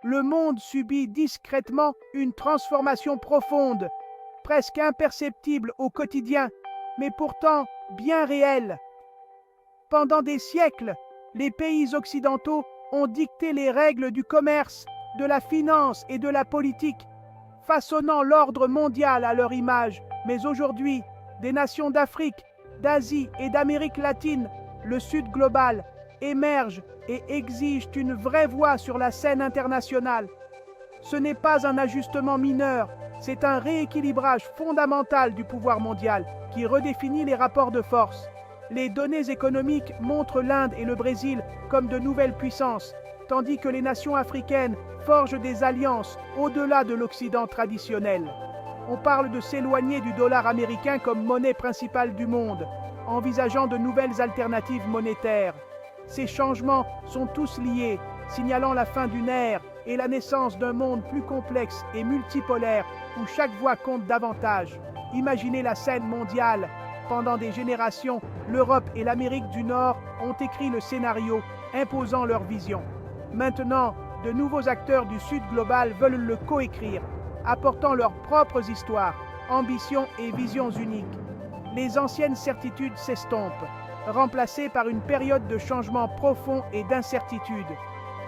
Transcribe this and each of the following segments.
le monde subit discrètement une transformation profonde, presque imperceptible au quotidien, mais pourtant bien réelle. Pendant des siècles, les pays occidentaux ont dicté les règles du commerce, de la finance et de la politique, façonnant l'ordre mondial à leur image. Mais aujourd'hui, des nations d'Afrique, d'Asie et d'Amérique latine, le Sud global, émergent et exigent une vraie voix sur la scène internationale. Ce n'est pas un ajustement mineur, c'est un rééquilibrage fondamental du pouvoir mondial qui redéfinit les rapports de force. Les données économiques montrent l'Inde et le Brésil comme de nouvelles puissances, tandis que les nations africaines forgent des alliances au-delà de l'Occident traditionnel. On parle de s'éloigner du dollar américain comme monnaie principale du monde, envisageant de nouvelles alternatives monétaires. Ces changements sont tous liés, signalant la fin d'une ère et la naissance d'un monde plus complexe et multipolaire où chaque voix compte davantage. Imaginez la scène mondiale. Pendant des générations, l'Europe et l'Amérique du Nord ont écrit le scénario, imposant leur vision. Maintenant, de nouveaux acteurs du Sud global veulent le coécrire, apportant leurs propres histoires, ambitions et visions uniques. Les anciennes certitudes s'estompent, remplacées par une période de changement profond et d'incertitude.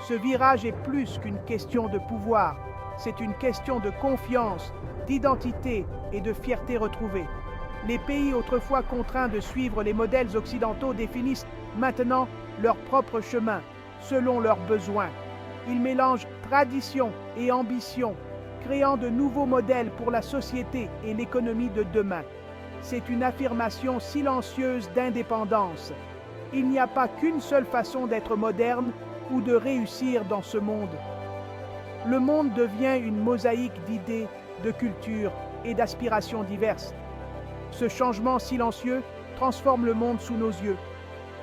Ce virage est plus qu'une question de pouvoir, c'est une question de confiance, d'identité et de fierté retrouvée. Les pays autrefois contraints de suivre les modèles occidentaux définissent maintenant leur propre chemin, selon leurs besoins. Ils mélangent tradition et ambition, créant de nouveaux modèles pour la société et l'économie de demain. C'est une affirmation silencieuse d'indépendance. Il n'y a pas qu'une seule façon d'être moderne ou de réussir dans ce monde. Le monde devient une mosaïque d'idées, de cultures et d'aspirations diverses. Ce changement silencieux transforme le monde sous nos yeux,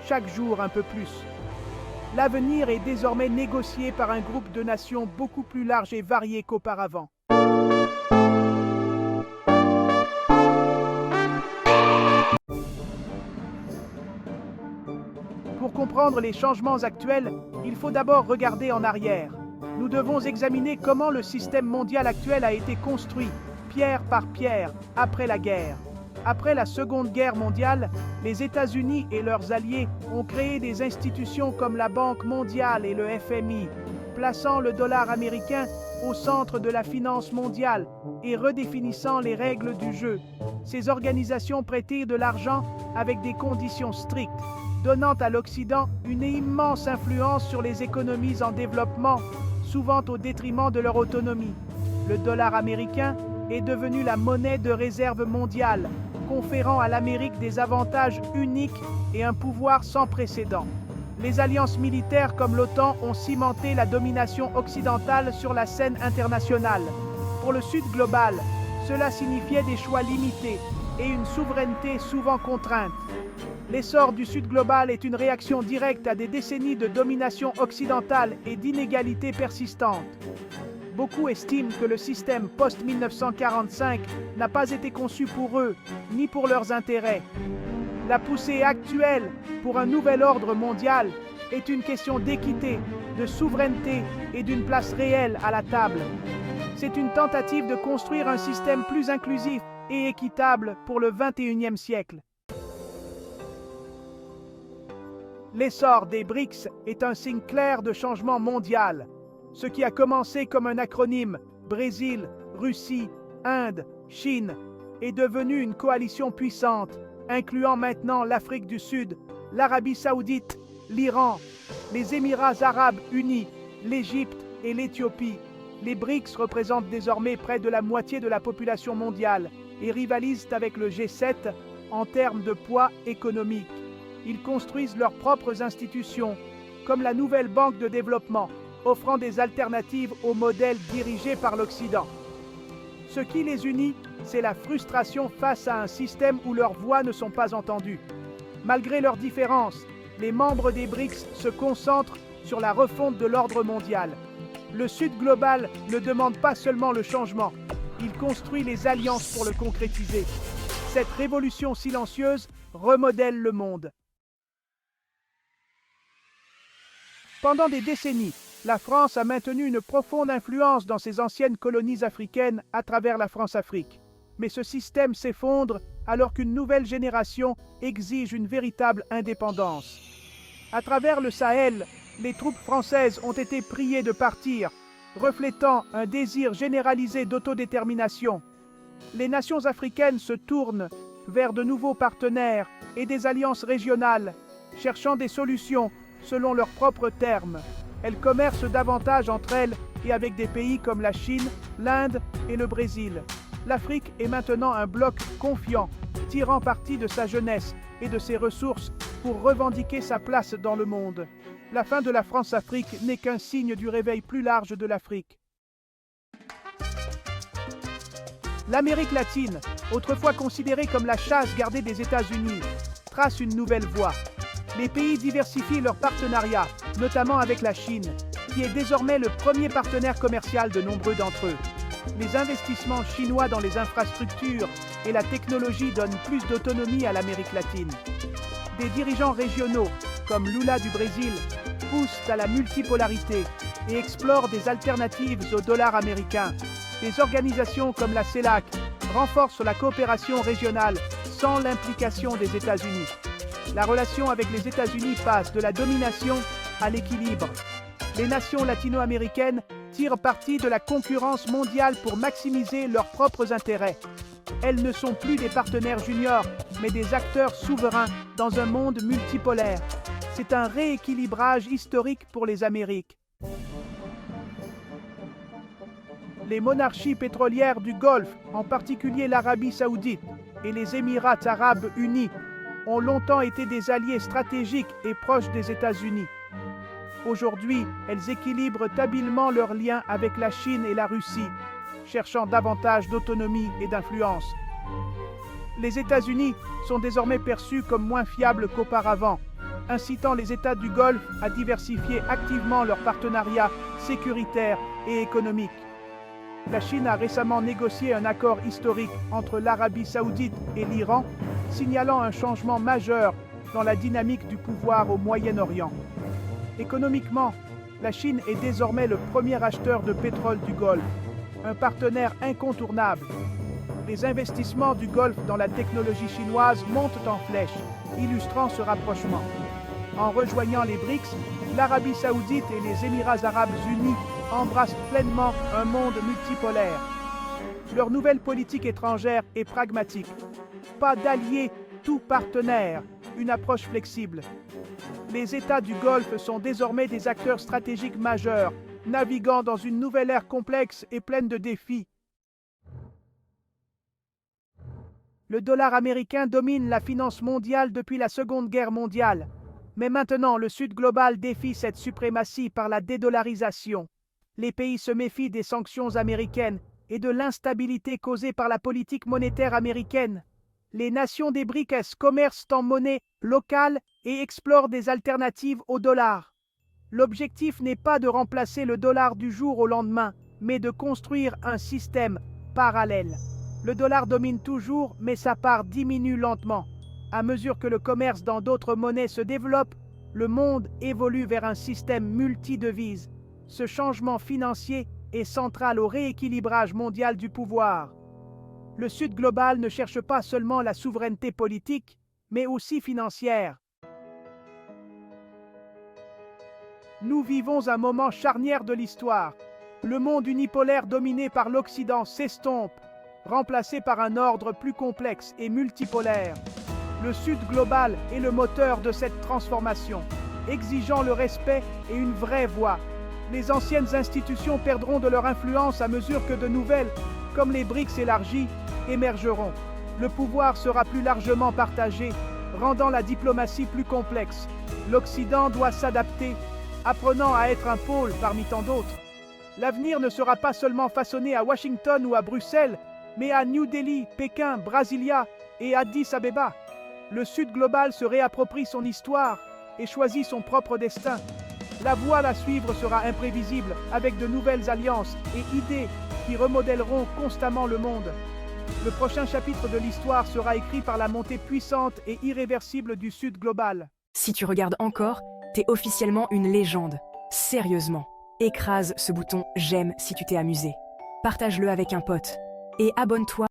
chaque jour un peu plus. L'avenir est désormais négocié par un groupe de nations beaucoup plus large et varié qu'auparavant. Pour comprendre les changements actuels, il faut d'abord regarder en arrière. Nous devons examiner comment le système mondial actuel a été construit, pierre par pierre, après la guerre. Après la Seconde Guerre mondiale, les États-Unis et leurs alliés ont créé des institutions comme la Banque mondiale et le FMI, plaçant le dollar américain au centre de la finance mondiale et redéfinissant les règles du jeu. Ces organisations prêtaient de l'argent avec des conditions strictes, donnant à l'Occident une immense influence sur les économies en développement, souvent au détriment de leur autonomie. Le dollar américain est devenu la monnaie de réserve mondiale, conférant à l'Amérique des avantages uniques et un pouvoir sans précédent. Les alliances militaires comme l'OTAN ont cimenté la domination occidentale sur la scène internationale. Pour le Sud global, cela signifiait des choix limités et une souveraineté souvent contrainte. L'essor du Sud global est une réaction directe à des décennies de domination occidentale et d'inégalités persistantes. Beaucoup estiment que le système post-1945 n'a pas été conçu pour eux, ni pour leurs intérêts. La poussée actuelle pour un nouvel ordre mondial est une question d'équité, de souveraineté et d'une place réelle à la table. C'est une tentative de construire un système plus inclusif et équitable pour le XXIe siècle. L'essor des BRICS est un signe clair de changement mondial. Ce qui a commencé comme un acronyme Brésil, Russie, Inde, Chine est devenu une coalition puissante, incluant maintenant l'Afrique du Sud, l'Arabie saoudite, l'Iran, les Émirats arabes unis, l'Égypte et l'Éthiopie. Les BRICS représentent désormais près de la moitié de la population mondiale et rivalisent avec le G7 en termes de poids économique. Ils construisent leurs propres institutions, comme la nouvelle Banque de développement, offrant des alternatives au modèle dirigé par l'Occident. Ce qui les unit, c'est la frustration face à un système où leurs voix ne sont pas entendues. Malgré leurs différences, les membres des BRICS se concentrent sur la refonte de l'ordre mondial. Le Sud global ne demande pas seulement le changement, il construit les alliances pour le concrétiser. Cette révolution silencieuse remodèle le monde. Pendant des décennies, La France a maintenu une profonde influence dans ses anciennes colonies africaines à travers la France-Afrique. Mais ce système s'effondre alors qu'une nouvelle génération exige une véritable indépendance. À travers le Sahel, les troupes françaises ont été priées de partir, reflétant un désir généralisé d'autodétermination. Les nations africaines se tournent vers de nouveaux partenaires et des alliances régionales, cherchant des solutions selon leurs propres termes. Elles commercent davantage entre elles et avec des pays comme la Chine, l'Inde et le Brésil. L'Afrique est maintenant un bloc confiant, tirant parti de sa jeunesse et de ses ressources pour revendiquer sa place dans le monde. La fin de la France-Afrique n'est qu'un signe du réveil plus large de l'Afrique. L'Amérique latine, autrefois considérée comme la chasse gardée des États-Unis, trace une nouvelle voie. Les pays diversifient leurs partenariats, notamment avec la Chine, qui est désormais le premier partenaire commercial de nombreux d'entre eux. Les investissements chinois dans les infrastructures et la technologie donnent plus d'autonomie à l'Amérique latine. Des dirigeants régionaux, comme Lula du Brésil, poussent à la multipolarité et explorent des alternatives au dollar américain. Des organisations comme la CELAC renforcent la coopération régionale sans l'implication des États-Unis. La relation avec les États-Unis passe de la domination à l'équilibre. Les nations latino-américaines tirent parti de la concurrence mondiale pour maximiser leurs propres intérêts. Elles ne sont plus des partenaires juniors, mais des acteurs souverains dans un monde multipolaire. C'est un rééquilibrage historique pour les Amériques. Les monarchies pétrolières du Golfe, en particulier l'Arabie saoudite et les Émirats arabes unis, ont longtemps été des alliés stratégiques et proches des États-Unis. Aujourd'hui, elles équilibrent habilement leurs liens avec la Chine et la Russie, cherchant davantage d'autonomie et d'influence. Les États-Unis sont désormais perçus comme moins fiables qu'auparavant, incitant les États du Golfe à diversifier activement leurs partenariats sécuritaires et économiques. La Chine a récemment négocié un accord historique entre l'Arabie saoudite et l'Iran, signalant un changement majeur dans la dynamique du pouvoir au Moyen-Orient. Économiquement, la Chine est désormais le premier acheteur de pétrole du Golfe, un partenaire incontournable. Les investissements du Golfe dans la technologie chinoise montent en flèche, illustrant ce rapprochement. En rejoignant les BRICS, l'Arabie saoudite et les Émirats arabes unis embrassent pleinement un monde multipolaire. Leur nouvelle politique étrangère est pragmatique. Pas d'alliés, tout partenaire, une approche flexible. Les États du Golfe sont désormais des acteurs stratégiques majeurs, naviguant dans une nouvelle ère complexe et pleine de défis. Le dollar américain domine la finance mondiale depuis la Seconde Guerre mondiale. Mais maintenant, le Sud global défie cette suprématie par la dédollarisation. Les pays se méfient des sanctions américaines et de l'instabilité causée par la politique monétaire américaine. Les nations des BRICS commercent en monnaie locale et explorent des alternatives au dollar. L'objectif n'est pas de remplacer le dollar du jour au lendemain, mais de construire un système parallèle. Le dollar domine toujours, mais sa part diminue lentement. À mesure que le commerce dans d'autres monnaies se développe, le monde évolue vers un système multidevises. Ce changement financier est central au rééquilibrage mondial du pouvoir. Le Sud global ne cherche pas seulement la souveraineté politique, mais aussi financière. Nous vivons un moment charnière de l'histoire. Le monde unipolaire dominé par l'Occident s'estompe, remplacé par un ordre plus complexe et multipolaire. Le Sud global est le moteur de cette transformation, exigeant le respect et une vraie voix. Les anciennes institutions perdront de leur influence à mesure que de nouvelles, comme les BRICS élargis, émergeront. Le pouvoir sera plus largement partagé, rendant la diplomatie plus complexe. L'Occident doit s'adapter, apprenant à être un pôle parmi tant d'autres. L'avenir ne sera pas seulement façonné à Washington ou à Bruxelles, mais à New Delhi, Pékin, Brasilia et Addis Abeba. Le Sud global se réapproprie son histoire et choisit son propre destin. La voie à suivre sera imprévisible, avec de nouvelles alliances et idées qui remodèleront constamment le monde. Le prochain chapitre de l'histoire sera écrit par la montée puissante et irréversible du Sud global. Si tu regardes encore, t'es officiellement une légende. Sérieusement. Écrase ce bouton j'aime si tu t'es amusé. Partage-le avec un pote. Et abonne-toi.